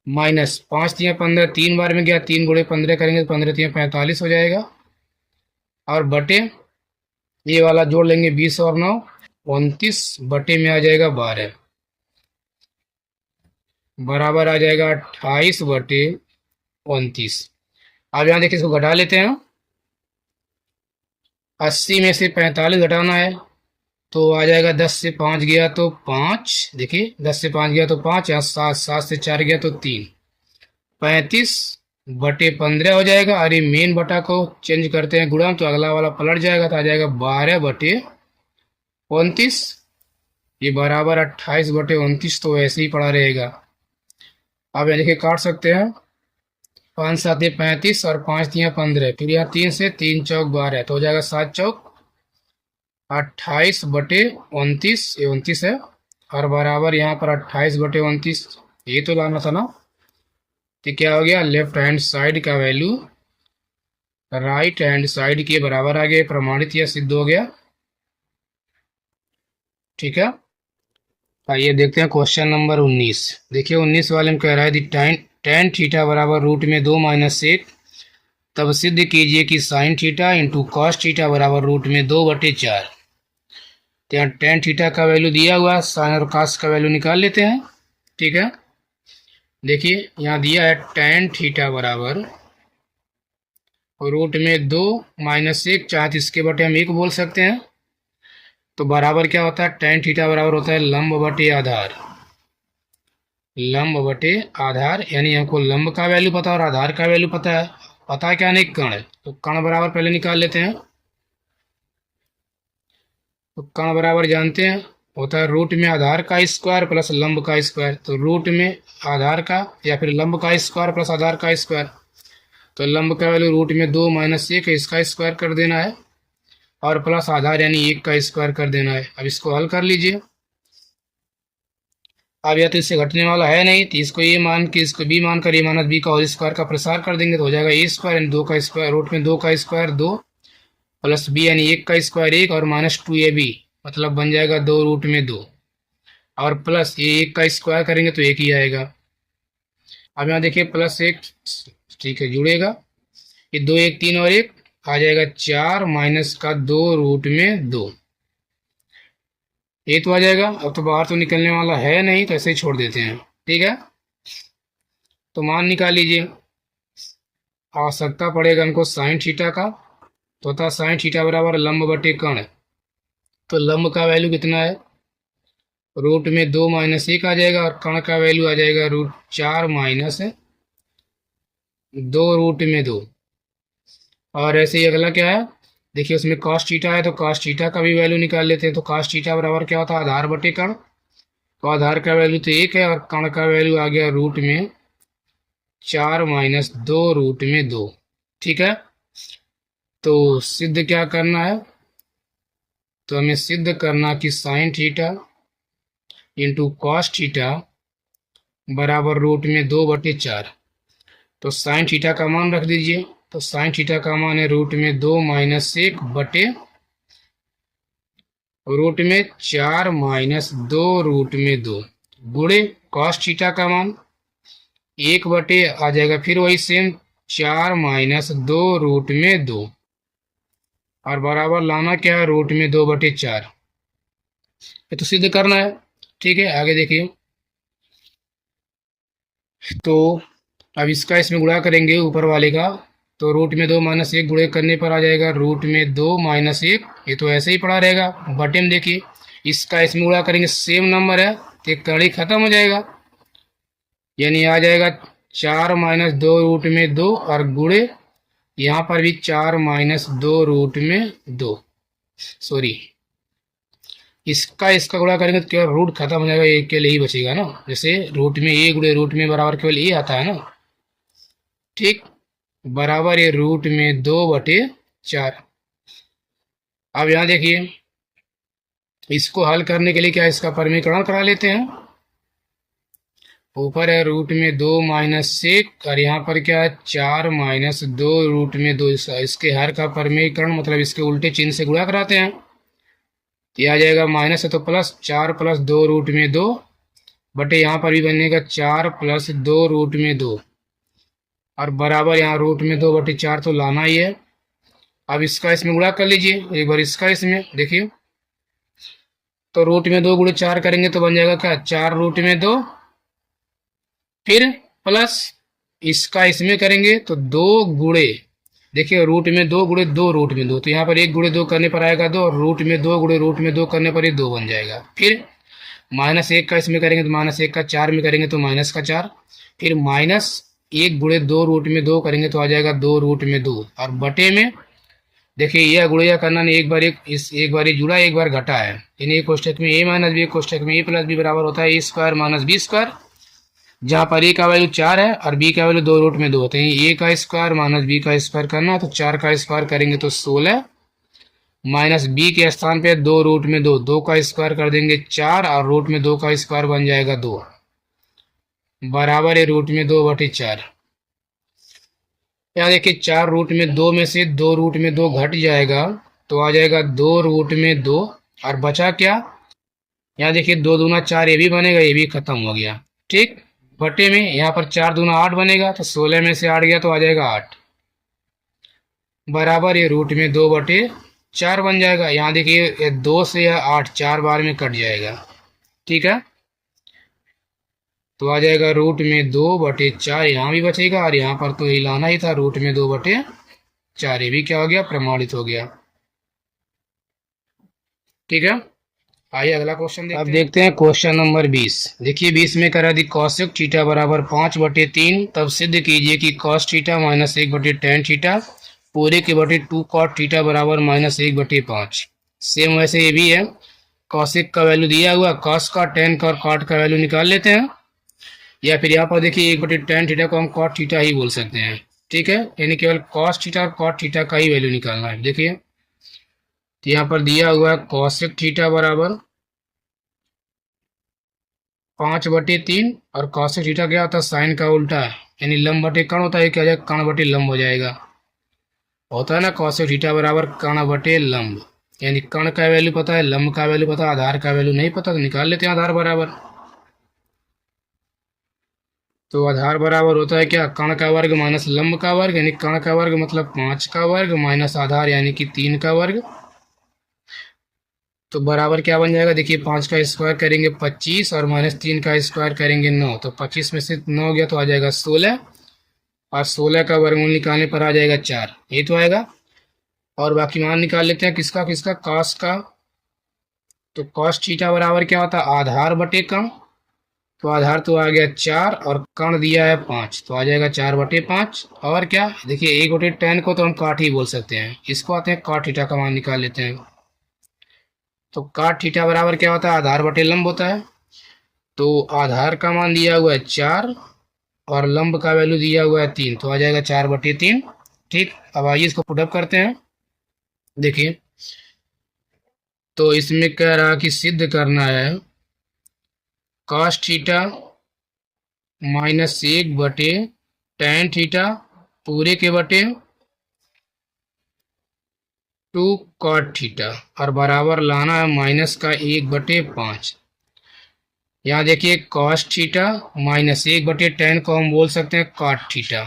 माइनस 5 तिया 15, 3 बार में गया, 3 गुणे 15 करेंगे तो 15 तिया 45 हो जाएगा, और बटे ये वाला जोड़ लेंगे 20 और 9 29 बटे में आ जाएगा 12, बराबर आ जाएगा 28/29। अब यहाँ देखिए इसको घटा लेते हैं, 80 में से 45 घटाना है तो आ जाएगा 10 से 5 गया तो 5, देखिए 10 से 5 गया तो 5, यहाँ 7, 7 से 4 गया तो 3, 35/15 हो जाएगा। और ये मेन बटा को चेंज करते हैं गुणा, तो अगला वाला पलट जाएगा तो आ जाएगा 12/29, ये बराबर 28/29 तो ऐसे ही पड़ा रहेगा। अब ये देखिए काट सकते हैं, 5 7 35 और 5 तिया 15, फिर यहाँ 3 से 3 चौक 12 तो हो जाएगा 7 चौक 28/29, ये 29 है, और बराबर यहाँ पर 28/29, ये तो लाना था ना। तो क्या हो गया, लेफ्ट हैंड साइड का वैल्यू राइट हैंड साइड के बराबर आ गया, प्रमाणित या सिद्ध हो गया। ठीक है, आइए देखते हैं क्वेश्चन नंबर 19। देखिए 19 वाले में कह रहा है टेन थीटा बराबर रूट में 2 - 1, तब सिद्ध कीजिए कि sine theta into cos theta बराबर रूट में 2/4। तो यहाँ टेन थीटा का वैल्यू दिया हुआ है, साइन और कॉस का वैल्यू निकाल लेते हैं। ठीक है, देखिए यहाँ दिया है टेन थीटा बराबर रूट में 2 - 1, चाहे तो इसके बटे हम 1 बोल सकते हैं, तो बराबर क्या होता है, टेन थीटा बराबर होता है लंब बटे आधार, लंब बटे आधार, यानी हमको लंब का वैल्यू पता है और आधार का वैल्यू पता है। पता है क्या, नहीं कर्ण, तो कर्ण बराबर पहले निकाल लेते हैं। तो कर्ण बराबर जानते हैं होता है रूट में आधार का स्क्वायर प्लस लंब का स्क्वायर, तो रूट में आधार का या फिर लंब का स्क्वायर प्लस आधार का स्क्वायर, तो लंब का वैल्यू रूट में 2 - 1 है, इसका स्क्वायर कर देना है, और प्लस आधार यानी 1 का स्क्वायर कर देना है। अब इसको हल कर लीजिए। अब या तो इससे घटने वाला है नहीं, तो इसको ए मान के इसको बी मान कर ए माइनस बी का होल स्क्वायर का प्रसार कर देंगे तो हो जाएगा ए स्क्वायर यानी 2 का स्क्वायर, रूट में 2 का स्क्वायर 2 प्लस बी यानी 1 का स्क्वायर 1 और -2ab, मतलब बन जाएगा 2 रूट में 2, और प्लस ये 1 का स्क्वायर करेंगे तो 1 ही आएगा। अब यहाँ देखिए प्लस एक, ठीक है, जुड़ेगा, ये दो एक तीन और एक आ जाएगा 4 माइनस का 2 रूट में 2, ये तो आ जाएगा। अब तो बाहर तो निकलने वाला है नहीं, तो ऐसे ही छोड़ देते हैं, ठीक है। तो मान निकाल लीजिए, आवश्यकता पड़ेगा हमको साइन थीटा का, तो होता साइन थीटा बराबर लंब बटे कर्ण, तो लंब का वैल्यू कितना है, रूट में 2 माइनस 1 आ जाएगा, और कर्ण का वैल्यू आ जाएगा रूट 4 माइनस 2 रूट में 2। और ऐसे ही अगला क्या है, देखिए उसमें कॉस थीटा है, तो कॉस थीटा का भी वैल्यू निकाल लेते हैं। तो कॉस थीटा बराबर क्या होता है, आधार बटे कर्ण, तो आधार का वैल्यू तो 1 है, और कर्ण का वैल्यू आ गया रूट में 4 माइनस 2 रूट में 2, ठीक है। तो सिद्ध क्या करना है, तो हमें सिद्ध करना कि sine theta into cos theta बराबर रूट में 2/4। तो साइन थीटा का मान रख दीजिए, तो साइन थीटा का मान है रूट में 2 माइनस 1 बटे रूट में 4 माइनस 2 रूट में 2, गुणे कॉस थीटा का मान 1 बटे आ जाएगा, फिर वही सेम 4 माइनस 2 रूट में 2, और बराबर लाना क्या है, रूट में 2/4। ये तो सिद्ध करना है, ठीक है। आगे देखिए, तो अब इसका इसमें गुणा करेंगे ऊपर वाले का, तो रूट में 2 माइनस 1 गुणे करने पर आ जाएगा रूट में 2 माइनस 1, ये तो ऐसे ही पड़ा रहेगा। बटे में देखिए, इसका इसमें गुणा करेंगे, सेम नंबर है, तो एक कड़ी खत्म हो जाएगा, यानी आ जाएगा 4 माइनस 2 रूट में 2, और गुणे यहाँ पर भी 4 माइनस 2 रूट में 2, सॉरी, इसका इसका गुणा करेंगे तो केवल रूट खत्म हो जाएगा, एक के लिए ही बचेगा ना, जैसे रूट में ए गुणे रूट में बराबर केवल ए आता है ना, ठीक, बराबर ये रूट में 2/4। अब यहाँ देखिए, इसको हल करने के लिए क्या, इसका परिमीकरण करा लेते हैं। ऊपर है रूट में 2 माइनस 1, और यहाँ पर क्या है 4 माइनस 2 रूट में 2, इसके हर का परिमीकरण मतलब इसके उल्टे चिन्ह से गुणा कराते हैं, तो आ जाएगा माइनस है तो प्लस, 4 प्लस 2 रूट में 2 बटे यहाँ पर भी बनेगा 4 प्लस 2 रूट में 2, और बराबर यहाँ रूट में 2/4 तो लाना ही है। अब इसका इसमें गुणा कर लीजिए एक बार, इसका इसमें देखिए, तो रूट में 2 गुणे 4 करेंगे तो बन जाएगा क्या, 4 रूट में 2, फिर प्लस इसका इसमें करेंगे तो 2 गुणे, देखिए रूट में 2 गुणे 2 रूट में 2, तो यहाँ पर 1 गुणे 2 करने पर आएगा 2, और रूट में 2 गुणे रूट में 2 करने पर ये 2 बन जाएगा। फिर माइनस 1 का इसमें करेंगे तो माइनस 1 का 4 में करेंगे तो माइनस का 4, फिर माइनस 1 गुणे 2 रूट में 2 करेंगे तो आ जाएगा 2 रूट में 2, और बटे में देखिए यह गुणिया करना नहीं, एक बार एक बार ये जुड़ा एक बार घटा है, यानी एक कोष्ठक में ए माइनस बी, कोष्ठक में ए प्लस बी बराबर होता है ए स्क्वायर माइनस बी स्क्वायर, जहाँ पर ए का वैल्यू 4 है और बी का वैल्यू 2 रूट में 2 होते हैं। ए का स्क्वायर माइनस बी का स्क्वायर करना है, तो 4 का स्क्वायर करेंगे तो 16 माइनस बी के स्थान पे 2 रूट में 2, 2 का स्क्वायर कर देंगे 4, और रूट में 2 का स्क्वायर बन जाएगा 2, बराबर है रूट में 2/4। यहाँ देखिए 4 रूट में 2 में से 2 रूट में 2 घट जाएगा, तो आ जाएगा 2 रूट में 2, और बचा क्या, यहाँ देखिए 2 दूना 4, ये भी बनेगा, ये भी खत्म हो गया, ठीक। बटे में यहाँ पर 4 दूना 8 बनेगा, तो 16 में से 8 गया तो आ जाएगा 8, बराबर ये रूट में 2/4 बन जाएगा। यहाँ देखिए 2 से या 8 4 बार में कट जाएगा, ठीक है, तो आ जाएगा रूट में 2/4, यहाँ भी बचेगा, और यहाँ पर तो हिलाना ही था, रूट में 2/4, ये भी क्या हो गया, प्रमाणित हो गया, ठीक है। आइए अगला क्वेश्चन देखते हैं। अब देखते हैं क्वेश्चन नंबर 20। देखिए 20 में करा दी कॉसेक थीटा बराबर 5/3, तब सिद्ध कीजिए कि cos theta minus 1/tan theta पूरे के बटे 2 कॉट थीटा बराबर माइनस 1/5। सेम वैसे ये भी है, कॉसेक का वैल्यू दिया हुआ, कॉस का, टेन का और कॉट का वैल्यू निकाल लेते हैं, या फिर यहाँ पर देखिए 1/tan थीटा को हम कॉट थीटा ही बोल सकते हैं, ठीक है, यानी केवल कॉस थीटा और कॉट थीटा का ही वैल्यू निकालना है। देखिए तो यहाँ पर दिया हुआ है कॉसेक थीटा बराबर 5/3, और कॉसेक थीटा क्या होता है, साइन का उल्टा है, यानी लंब बटे कर्ण होता है, क्या हो जाएगा, कर्ण बटे लंब हो जाएगा, होता है ना कॉसेक थीटा बराबर कर्ण बटे लंब, यानी कर्ण का वैल्यू पता है, लंब का वैल्यू पता है, आधार का वैल्यू नहीं पता, तो निकाल लेते हैं आधार बराबर। तो आधार बराबर होता है क्या, कर्ण का वर्ग माइनस लंब का वर्ग, यानी कर्ण का वर्ग मतलब 5 का वर्ग माइनस आधार यानी कि 3 का वर्ग। तो बराबर क्या बन जाएगा, देखिए 5 का स्क्वायर करेंगे 25 और माइनस 3 का स्क्वायर करेंगे 9, तो 25 में से 9 गया तो आ जाएगा 16, और 16 का वर्गमूल निकालने पर आ जाएगा 4, ये तो आएगा। और बाकी मान निकाल लेते हैं किसका किसका, कॉस का। तो कॉस थीटा बराबर क्या होता है, आधार बटे कर्ण। तो आधार तो आ गया 4 और कर्ण दिया है 5, तो आ जाएगा 4/5। और क्या, देखिए 1/10 को तो हम काट ही बोल सकते हैं, इसको आते हैं कॉट थीटा का मान निकाल लेते हैं। तो कॉट थीटा बराबर क्या होता है, आधार बटे लंब होता है। तो आधार का मान दिया हुआ है 4 और लंब का वैल्यू दिया हुआ है 3, तो आ जाएगा 4/3। ठीक, अब आइए इसको पुटअप करते हैं। देखिए तो इसमें कह रहा कि सिद्ध करना है कॉस थीटा -1/tan थीटा पूरे के बटे 2 कॉट थीटा, और बराबर लाना है माइनस का 1/5। यहाँ देखिए कॉस थीटा -1/tan को हम बोल सकते हैं कॉट थीटा,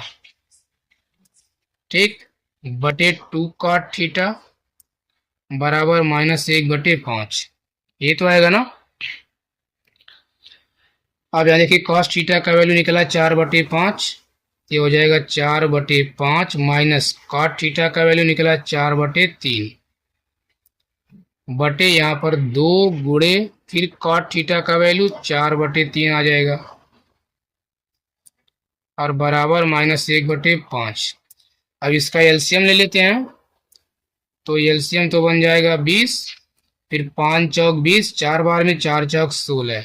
ठीक, बटे 2 कॉट थीटा बराबर -1/5, ये तो आएगा ना। अब यहाँ देखिए कॉस थीटा का वैल्यू निकला 4/5, ये हो जाएगा 4/5 माइनस कॉट थीटा का वैल्यू निकला 4/3 बटे यहाँ पर 2 गुणे फिर कॉट थीटा का वैल्यू 4/3 आ जाएगा, और बराबर -1/5। अब इसका एलसीएम ले लेते हैं। तो एलसीएम तो बन जाएगा 20, फिर 5 चौक 20, 4 बार में 4 चौक 16,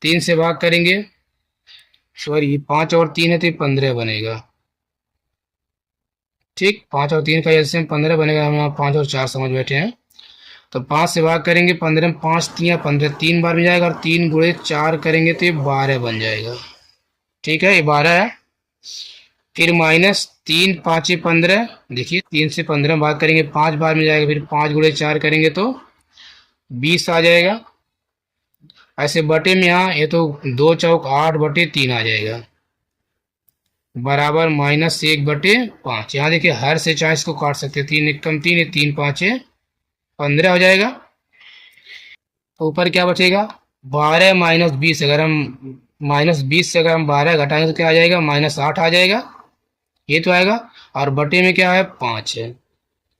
3 से भाग करेंगे, सॉरी 5 और 3 है तो 15 बनेगा। ठीक, 5 और 3 का एलसीएम 15 बनेगा, हम यहाँ 5 और 4 समझ बैठे हैं। तो 5 से भाग करेंगे 15 में, 5 3 15, 3 बार में जाएगा, और 3 गुणे 4 करेंगे तो ये 12 बन जाएगा। ठीक है, ये 12 है। फिर -3 5 15, देखिए 3 से 15 भाग करेंगे, 5 बार में जाएगा, फिर 5 गुणे 4 करेंगे तो 20 आ जाएगा। ऐसे बटे में यहाँ ये तो 2 चौक 8/3 आ जाएगा, बराबर -1/5। यहाँ देखिए हर से 40 को काट सकते हैं, 3 एकम 3, 3 5 15 हो जाएगा। तो ऊपर क्या बचेगा, 12 माइनस 20, अगर हम -20 से अगर हम 12 घटाएंगे तो क्या आ जाएगा, -8 आ जाएगा, ये तो आएगा। और बटे में क्या है, 5 है।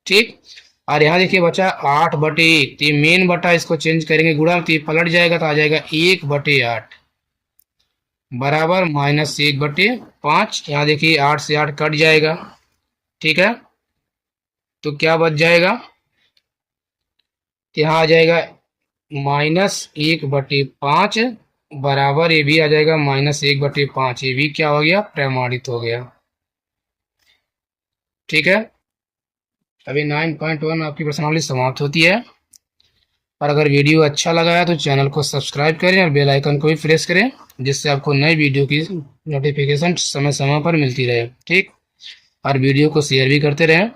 ठीक, और यहाँ देखिए बचा 8/1, तो ये मेन बटा इसको चेंज करेंगे गुणा, तो ये पलट जाएगा तो आ जाएगा 1/8 बराबर -1/5। यहाँ देखिए 8 से 8 कट जाएगा, ठीक है। तो क्या बच जाएगा, यहाँ आ जाएगा -1/5 बराबर, ये भी आ जाएगा -1/5, ये भी क्या हो गया, प्रमाणित हो गया। ठीक है, अभी 9.1 आपकी प्रश्नावली समाप्त होती है। और अगर वीडियो अच्छा लगा है तो चैनल को सब्सक्राइब करें और बेल आइकन को भी प्रेस करें, जिससे आपको नई वीडियो की नोटिफिकेशन समय समय पर मिलती रहे। ठीक, और वीडियो को शेयर भी करते रहें।